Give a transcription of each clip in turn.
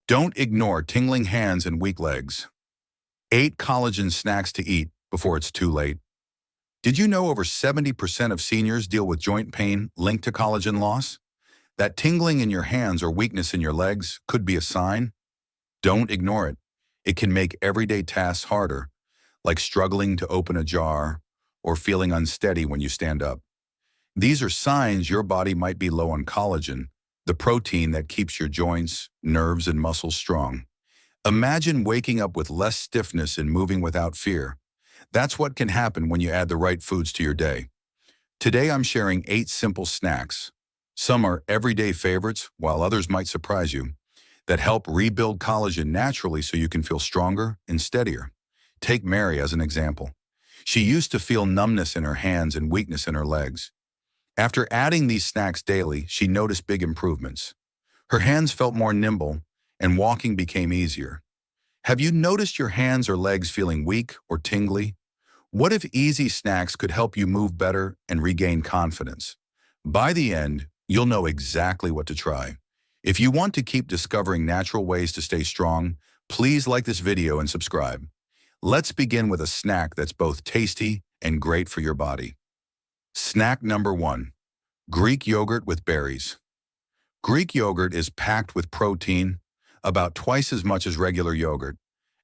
Don't ignore tingling hands and weak legs. 8 collagen snacks to eat before it's too late. Did you know over 70% of seniors deal with joint pain linked to collagen loss? That tingling in your hands or weakness in your legs could be a sign. Don't ignore it. It can make everyday tasks harder, like struggling to open a jar or feeling unsteady when you stand up. These are signs your body might be low on collagen, the protein that keeps your joints, nerves, and muscles strong. Imagine waking up with less stiffness and moving without fear. That's what can happen when you add the right foods to your day. Today I'm sharing 8 simple snacks. Some are everyday favorites, while others might surprise you, that help rebuild collagen naturally so you can feel stronger and steadier. Take Mary as an example. She used to feel numbness in her hands and weakness in her legs. After adding these snacks daily, she noticed big improvements. Her hands felt more nimble, and walking became easier. Have you noticed your hands or legs feeling weak or tingly? What if easy snacks could help you move better and regain confidence? By the end, you'll know exactly what to try. If you want to keep discovering natural ways to stay strong, please like this video and subscribe. Let's begin with a snack that's both tasty and great for your body. Snack number 1, Greek yogurt with berries. Greek yogurt is packed with protein, about twice as much as regular yogurt,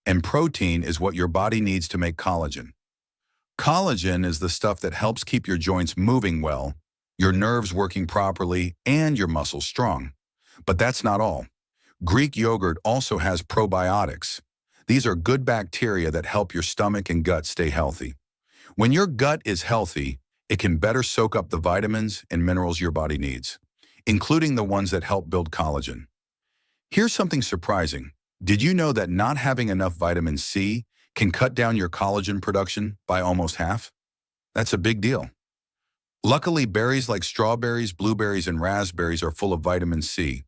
and protein is what your body needs to make collagen. Collagen is the stuff that helps keep your joints moving well, your nerves working properly, and your muscles strong. But that's not all. Greek yogurt also has probiotics. These are good bacteria that help your stomach and gut stay healthy. When your gut is healthy, it can better soak up the vitamins and minerals your body needs, including the ones that help build collagen. Here's something surprising. Did you know that not having enough vitamin C can cut down your collagen production by almost half? That's a big deal. Luckily, berries like strawberries, blueberries, and raspberries are full of vitamin C.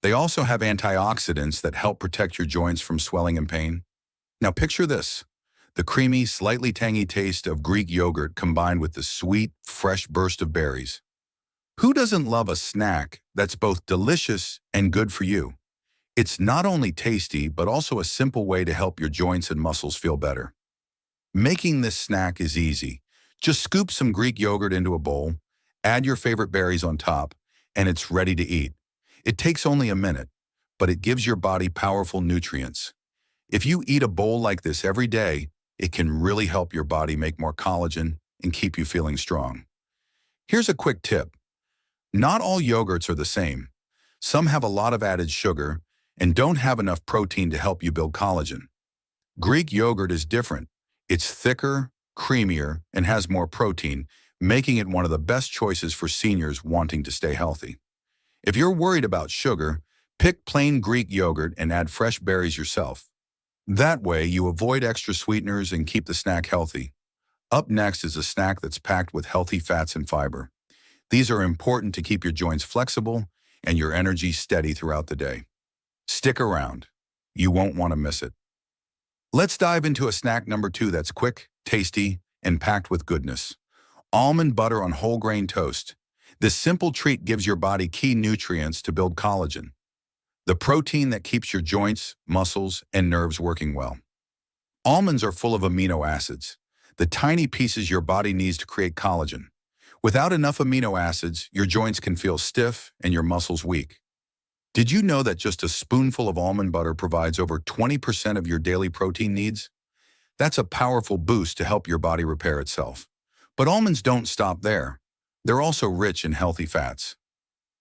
They also have antioxidants that help protect your joints from swelling and pain. Now picture this, the creamy, slightly tangy taste of Greek yogurt combined with the sweet, fresh burst of berries. Who doesn't love a snack that's both delicious and good for you? It's not only tasty, but also a simple way to help your joints and muscles feel better. Making this snack is easy. Just scoop some Greek yogurt into a bowl, add your favorite berries on top, and it's ready to eat. It takes only a minute, but it gives your body powerful nutrients. If you eat a bowl like this every day, it can really help your body make more collagen and keep you feeling strong. Here's a quick tip. Not all yogurts are the same. Some have a lot of added sugar and don't have enough protein to help you build collagen. Greek yogurt is different. It's thicker, creamier, and has more protein, making it one of the best choices for seniors wanting to stay healthy. If you're worried about sugar, pick plain Greek yogurt and add fresh berries yourself. That way, you avoid extra sweeteners and keep the snack healthy. Up next is a snack that's packed with healthy fats and fiber. These are important to keep your joints flexible and your energy steady throughout the day. Stick around. You won't want to miss it. Let's dive into a snack number 2 that's quick, tasty, and packed with goodness. Almond butter on whole grain toast. This simple treat gives your body key nutrients to build collagen, the protein that keeps your joints, muscles, and nerves working well. Almonds are full of amino acids, the tiny pieces your body needs to create collagen. Without enough amino acids, your joints can feel stiff and your muscles weak. Did you know that just a spoonful of almond butter provides over 20% of your daily protein needs? That's a powerful boost to help your body repair itself. But almonds don't stop there. They're also rich in healthy fats.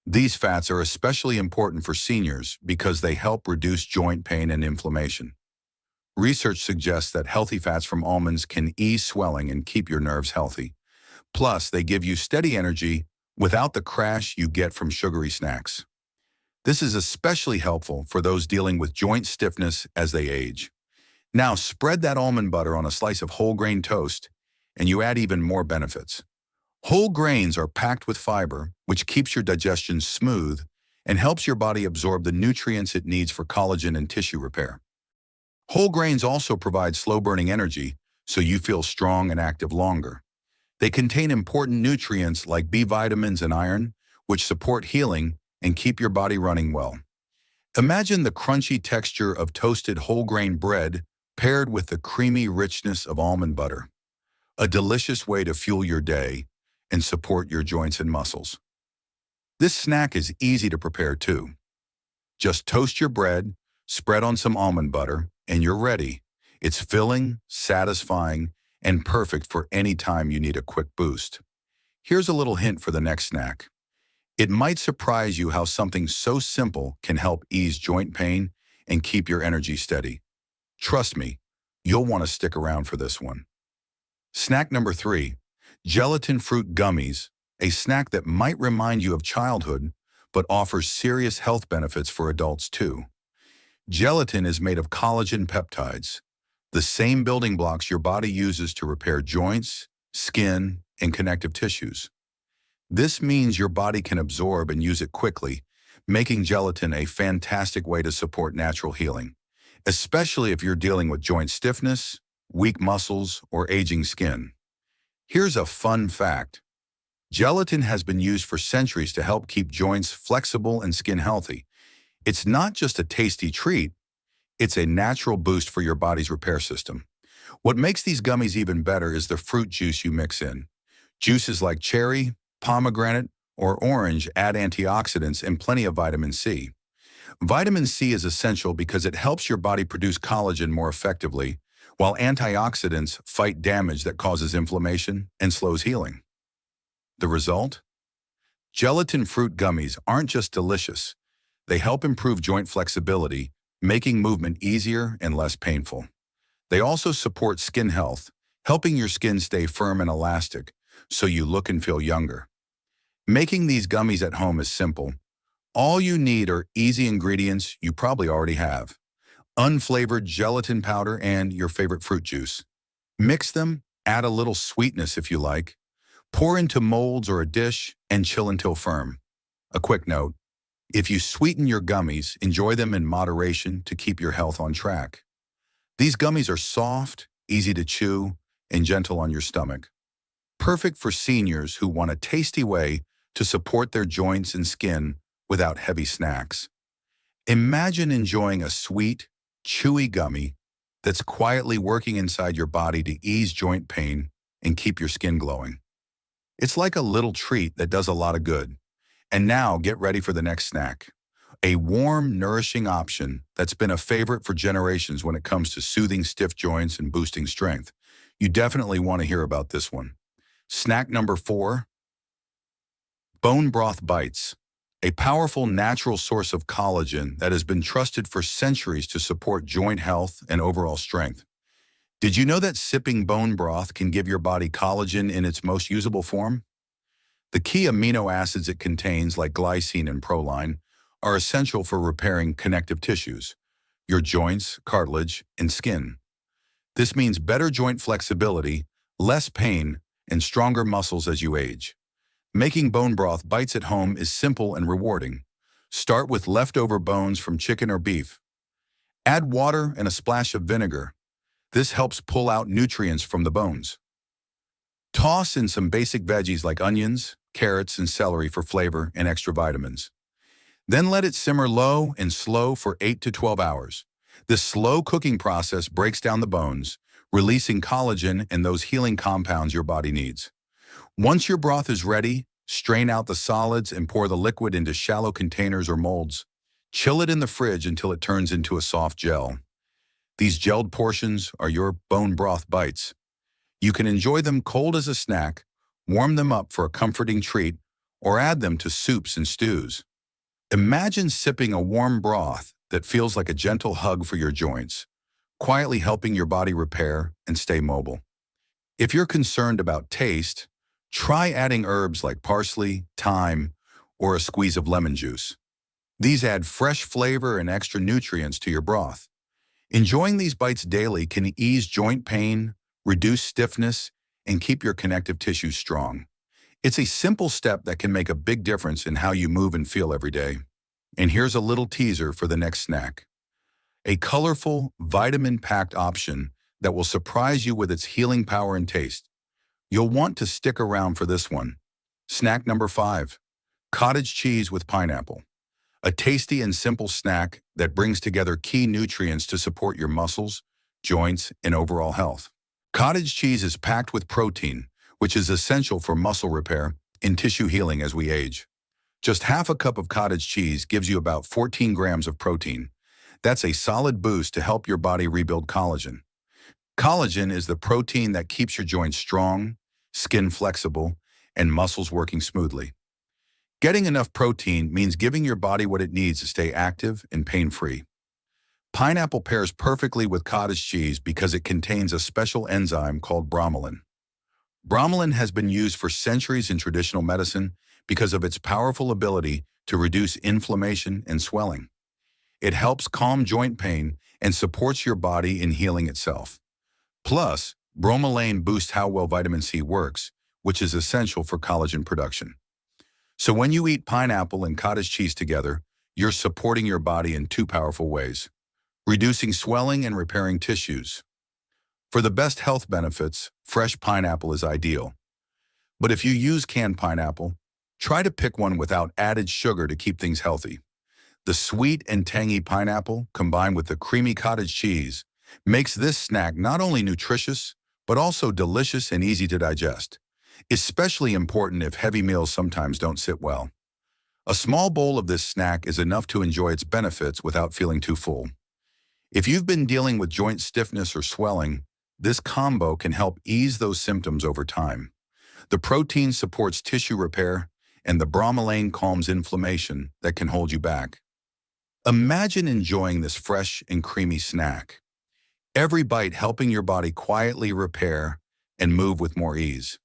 These fats are especially important for seniors because they help reduce joint pain and inflammation. Research suggests that healthy fats from almonds can ease swelling and keep your nerves healthy. Plus, they give you steady energy without the crash you get from sugary snacks. This is especially helpful for those dealing with joint stiffness as they age. Now spread that almond butter on a slice of whole grain toast, and you add even more benefits. Whole grains are packed with fiber, which keeps your digestion smooth and helps your body absorb the nutrients it needs for collagen and tissue repair. Whole grains also provide slow-burning energy, so you feel strong and active longer. They contain important nutrients like B vitamins and iron, which support healing and keep your body running well. Imagine the crunchy texture of toasted whole grain bread paired with the creamy richness of almond butter. A delicious way to fuel your day and support your joints and muscles. This snack is easy to prepare too. Just toast your bread, spread on some almond butter, and you're ready. It's filling, satisfying, and perfect for any time you need a quick boost. Here's a little hint for the next snack. It might surprise you how something so simple can help ease joint pain and keep your energy steady. Trust me, you'll want to stick around for this one. Snack number 3, gelatin fruit gummies, a snack that might remind you of childhood, but offers serious health benefits for adults too. Gelatin is made of collagen peptides, the same building blocks your body uses to repair joints, skin, and connective tissues. This means your body can absorb and use it quickly, making gelatin a fantastic way to support natural healing, especially if you're dealing with joint stiffness, weak muscles, or aging skin. Here's a fun fact. Gelatin has been used for centuries to help keep joints flexible and skin healthy. It's not just a tasty treat, it's a natural boost for your body's repair system. What makes these gummies even better is the fruit juice you mix in. Juices like cherry, pomegranate, or orange add antioxidants and plenty of vitamin C. Vitamin C is essential because it helps your body produce collagen more effectively, while antioxidants fight damage that causes inflammation and slows healing. The result? Gelatin fruit gummies aren't just delicious. They help improve joint flexibility, making movement easier and less painful. They also support skin health, helping your skin stay firm and elastic, so you look and feel younger. Making these gummies at home is simple. All you need are easy ingredients you probably already have: unflavored gelatin powder and your favorite fruit juice. Mix them, add a little sweetness if you like, pour into molds or a dish, and chill until firm. A quick note: if you sweeten your gummies, enjoy them in moderation to keep your health on track. These gummies are soft, easy to chew, and gentle on your stomach. Perfect for seniors who want a tasty way to support their joints and skin without heavy snacks. Imagine enjoying a sweet, chewy gummy that's quietly working inside your body to ease joint pain and keep your skin glowing. It's like a little treat that does a lot of good. And now get ready for the next snack. A warm, nourishing option that's been a favorite for generations when it comes to soothing stiff joints and boosting strength. You definitely want to hear about this one. Snack number 4, bone broth bites, a powerful natural source of collagen that has been trusted for centuries to support joint health and overall strength. Did you know that sipping bone broth can give your body collagen in its most usable form? The key amino acids it contains, like glycine and proline, are essential for repairing connective tissues, your joints, cartilage, and skin. This means better joint flexibility, less pain, and stronger muscles as you age. Making bone broth bites at home is simple and rewarding. Start with leftover bones from chicken or beef. Add water and a splash of vinegar. This helps pull out nutrients from the bones. Toss in some basic veggies like onions, carrots, and celery for flavor and extra vitamins. Then let it simmer low and slow for 8 to 12 hours. This slow cooking process breaks down the bones, releasing collagen and those healing compounds your body needs. Once your broth is ready, strain out the solids and pour the liquid into shallow containers or molds. Chill it in the fridge until it turns into a soft gel. These gelled portions are your bone broth bites. You can enjoy them cold as a snack, warm them up for a comforting treat, or add them to soups and stews. Imagine sipping a warm broth that feels like a gentle hug for your joints, quietly helping your body repair and stay mobile. If you're concerned about taste, try adding herbs like parsley, thyme, or a squeeze of lemon juice. These add fresh flavor and extra nutrients to your broth. Enjoying these bites daily can ease joint pain, reduce stiffness, and keep your connective tissues strong. It's a simple step that can make a big difference in how you move and feel every day. And here's a little teaser for the next snack: a colorful, vitamin-packed option that will surprise you with its healing power and taste. You'll want to stick around for this one. Snack number 5, cottage cheese with pineapple. A tasty and simple snack that brings together key nutrients to support your muscles, joints, and overall health. Cottage cheese is packed with protein, which is essential for muscle repair and tissue healing as we age. Just half a cup of cottage cheese gives you about 14 grams of protein. That's a solid boost to help your body rebuild collagen. Collagen is the protein that keeps your joints strong, skin flexible, and muscles working smoothly. Getting enough protein means giving your body what it needs to stay active and pain-free. Pineapple pairs perfectly with cottage cheese because it contains a special enzyme called bromelain. Bromelain has been used for centuries in traditional medicine because of its powerful ability to reduce inflammation and swelling. It helps calm joint pain and supports your body in healing itself. Plus, bromelain boosts how well vitamin C works, which is essential for collagen production. So when you eat pineapple and cottage cheese together, you're supporting your body in two powerful ways: reducing swelling and repairing tissues. For the best health benefits, fresh pineapple is ideal. But if you use canned pineapple, try to pick one without added sugar to keep things healthy. The sweet and tangy pineapple, combined with the creamy cottage cheese, makes this snack not only nutritious, but also delicious and easy to digest, especially important if heavy meals sometimes don't sit well. A small bowl of this snack is enough to enjoy its benefits without feeling too full. If you've been dealing with joint stiffness or swelling, this combo can help ease those symptoms over time. The protein supports tissue repair, and the bromelain calms inflammation that can hold you back. Imagine enjoying this fresh and creamy snack, every bite helping your body quietly repair and move with more ease.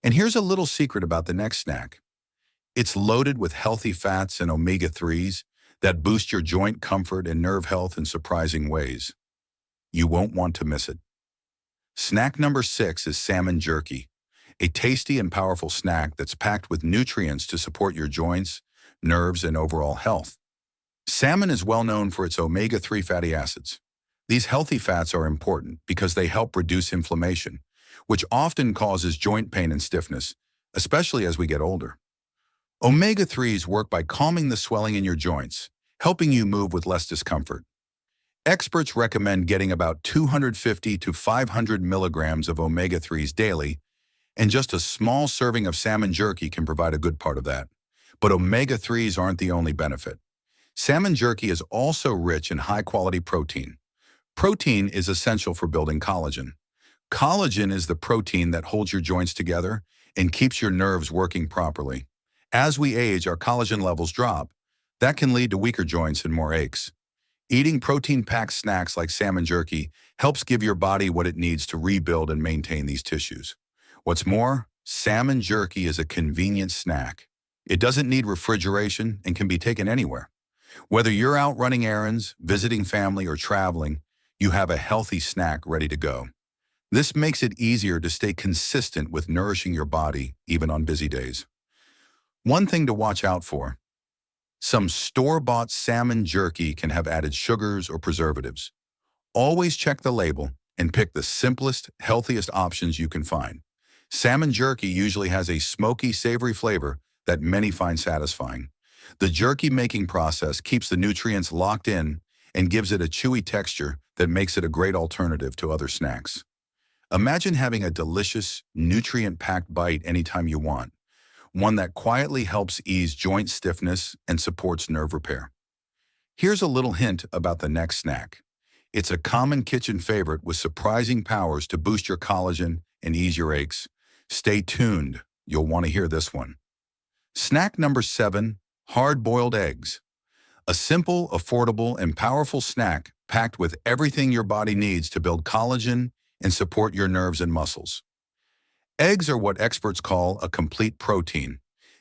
And here's a little secret about the next snack. It's loaded with healthy fats and omega-3s that boost your joint comfort and nerve health in surprising ways. You won't want to miss it. Snack number 6 is salmon jerky, a tasty and powerful snack that's packed with nutrients to support your joints, nerves, and overall health. Salmon is well known for its omega-3 fatty acids. These healthy fats are important because they help reduce inflammation, which often causes joint pain and stiffness, especially as we get older. Omega-3s work by calming the swelling in your joints, helping you move with less discomfort. Experts recommend getting about 250 to 500 milligrams of omega-3s daily, and just a small serving of salmon jerky can provide a good part of that. But omega-3s aren't the only benefit. Salmon jerky is also rich in high-quality protein. Protein is essential for building collagen. Collagen is the protein that holds your joints together and keeps your nerves working properly. As we age, our collagen levels drop. That can lead to weaker joints and more aches. Eating protein-packed snacks like salmon jerky helps give your body what it needs to rebuild and maintain these tissues. What's more, salmon jerky is a convenient snack. It doesn't need refrigeration and can be taken anywhere. Whether you're out running errands, visiting family, or traveling, you have a healthy snack ready to go. This makes it easier to stay consistent with nourishing your body, even on busy days. One thing to watch out for: some store-bought salmon jerky can have added sugars or preservatives. Always check the label and pick the simplest, healthiest options you can find. Salmon jerky usually has a smoky, savory flavor that many find satisfying. The jerky making process keeps the nutrients locked in and gives it a chewy texture that makes it a great alternative to other snacks. Imagine having a delicious, nutrient-packed bite anytime you want, one that quietly helps ease joint stiffness and supports nerve repair. Here's a little hint about the next snack. It's a common kitchen favorite with surprising powers to boost your collagen and ease your aches. Stay tuned, you'll want to hear this one. Snack number 7, hard-boiled eggs. A simple, affordable, and powerful snack packed with everything your body needs to build collagen and support your nerves and muscles. Eggs are what experts call a complete protein.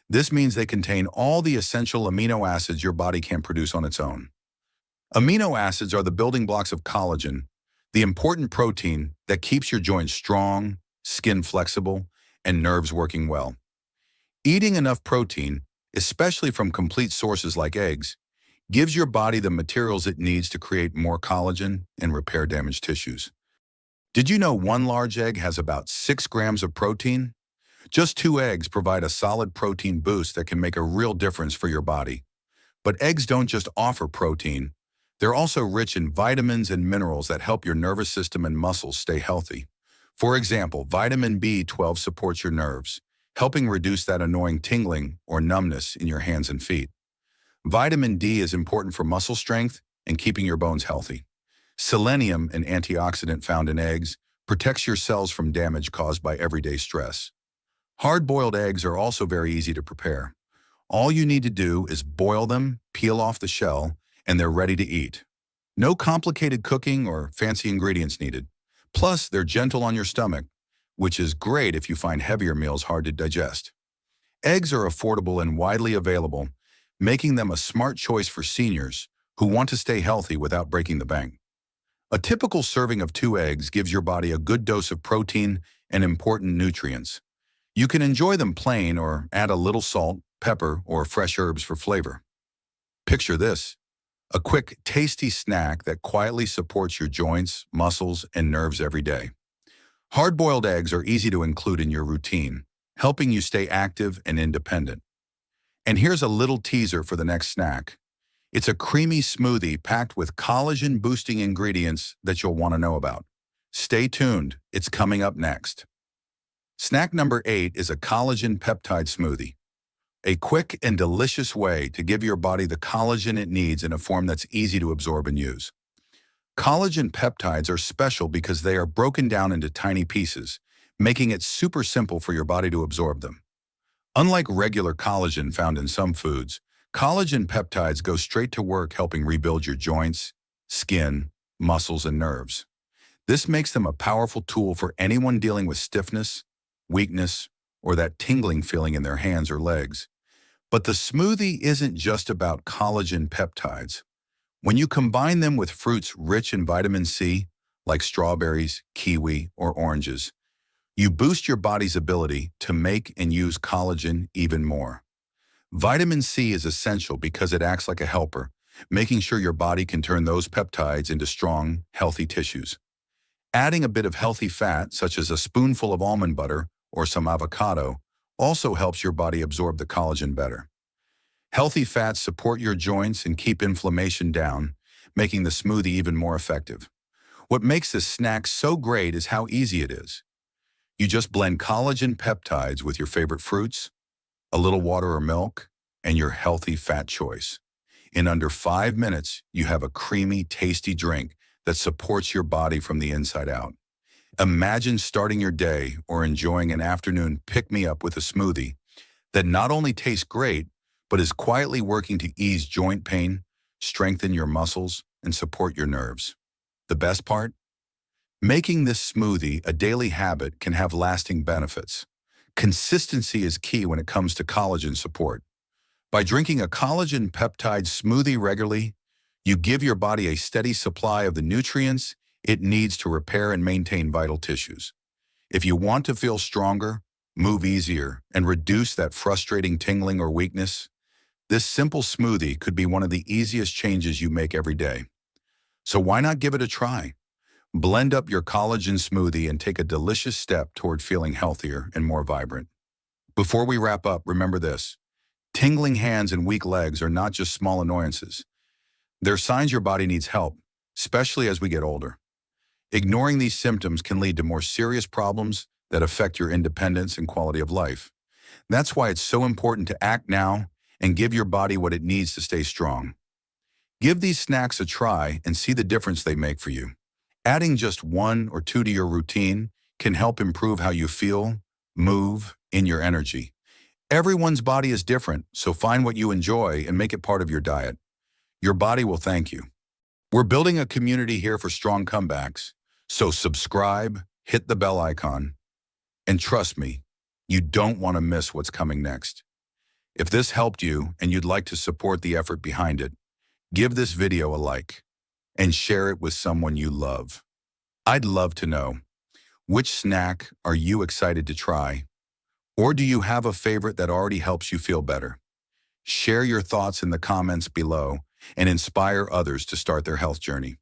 This means they contain all the essential amino acids your body can't produce on its own. Amino acids are the building blocks of collagen, the important protein that keeps your joints strong, skin flexible, and nerves working well. Eating enough protein, especially from complete sources like eggs, gives your body the materials it needs to create more collagen and repair damaged tissues. Did you know one large egg has about 6 grams of protein? Just 2 eggs provide a solid protein boost that can make a real difference for your body. But eggs don't just offer protein. They're also rich in vitamins and minerals that help your nervous system and muscles stay healthy. For example, vitamin B12 supports your nerves, helping reduce that annoying tingling or numbness in your hands and feet. Vitamin D is important for muscle strength and keeping your bones healthy. Selenium, an antioxidant found in eggs, protects your cells from damage caused by everyday stress. Hard-boiled eggs are also very easy to prepare. All you need to do is boil them, peel off the shell, and they're ready to eat. No complicated cooking or fancy ingredients needed. Plus, they're gentle on your stomach, which is great if you find heavier meals hard to digest. Eggs are affordable and widely available, making them a smart choice for seniors who want to stay healthy without breaking the bank. A typical serving of 2 eggs gives your body a good dose of protein and important nutrients. You can enjoy them plain or add a little salt, pepper, or fresh herbs for flavor. Picture this: a quick, tasty snack that quietly supports your joints, muscles, and nerves every day. Hard-boiled eggs are easy to include in your routine, helping you stay active and independent. And here's a little teaser for the next snack. It's a creamy smoothie packed with collagen-boosting ingredients that you'll want to know about. Stay tuned, it's coming up next. Snack number 8 is a collagen peptide smoothie. A quick and delicious way to give your body the collagen it needs in a form that's easy to absorb and use. Collagen peptides are special because they are broken down into tiny pieces, making it super simple for your body to absorb them. Unlike regular collagen found in some foods, collagen peptides go straight to work helping rebuild your joints, skin, muscles, and nerves. This makes them a powerful tool for anyone dealing with stiffness, weakness, or that tingling feeling in their hands or legs. But the smoothie isn't just about collagen peptides. When you combine them with fruits rich in vitamin C, like strawberries, kiwi, or oranges, you boost your body's ability to make and use collagen even more. Vitamin C is essential because it acts like a helper, making sure your body can turn those peptides into strong, healthy tissues. Adding a bit of healthy fat, such as a spoonful of almond butter or some avocado, also helps your body absorb the collagen better. Healthy fats support your joints and keep inflammation down, making the smoothie even more effective. What makes this snack so great is how easy it is. You just blend collagen peptides with your favorite fruits, a little water or milk, and your healthy fat choice. In under 5 minutes, you have a creamy, tasty drink that supports your body from the inside out. Imagine starting your day or enjoying an afternoon pick-me-up with a smoothie that not only tastes great, but is quietly working to ease joint pain, strengthen your muscles, and support your nerves. The best part? Making this smoothie a daily habit can have lasting benefits. Consistency is key when it comes to collagen support. By drinking a collagen peptide smoothie regularly, you give your body a steady supply of the nutrients it needs to repair and maintain vital tissues. If you want to feel stronger, move easier, and reduce that frustrating tingling or weakness, this simple smoothie could be one of the easiest changes you make every day. So why not give it a try? Blend up your collagen smoothie and take a delicious step toward feeling healthier and more vibrant. Before we wrap up, remember this: tingling hands and weak legs are not just small annoyances. They're signs your body needs help, especially as we get older. Ignoring these symptoms can lead to more serious problems that affect your independence and quality of life. That's why it's so important to act now and give your body what it needs to stay strong. Give these snacks a try and see the difference they make for you. Adding just 1 or 2 to your routine can help improve how you feel, move, and your energy. Everyone's body is different, so find what you enjoy and make it part of your diet. Your body will thank you. We're building a community here for strong comebacks, so subscribe, hit the bell icon, and trust me, you don't want to miss what's coming next. If this helped you and you'd like to support the effort behind it, give this video a like and share it with someone you love. I'd love to know, which snack are you excited to try? Or do you have a favorite that already helps you feel better? Share your thoughts in the comments below and inspire others to start their health journey.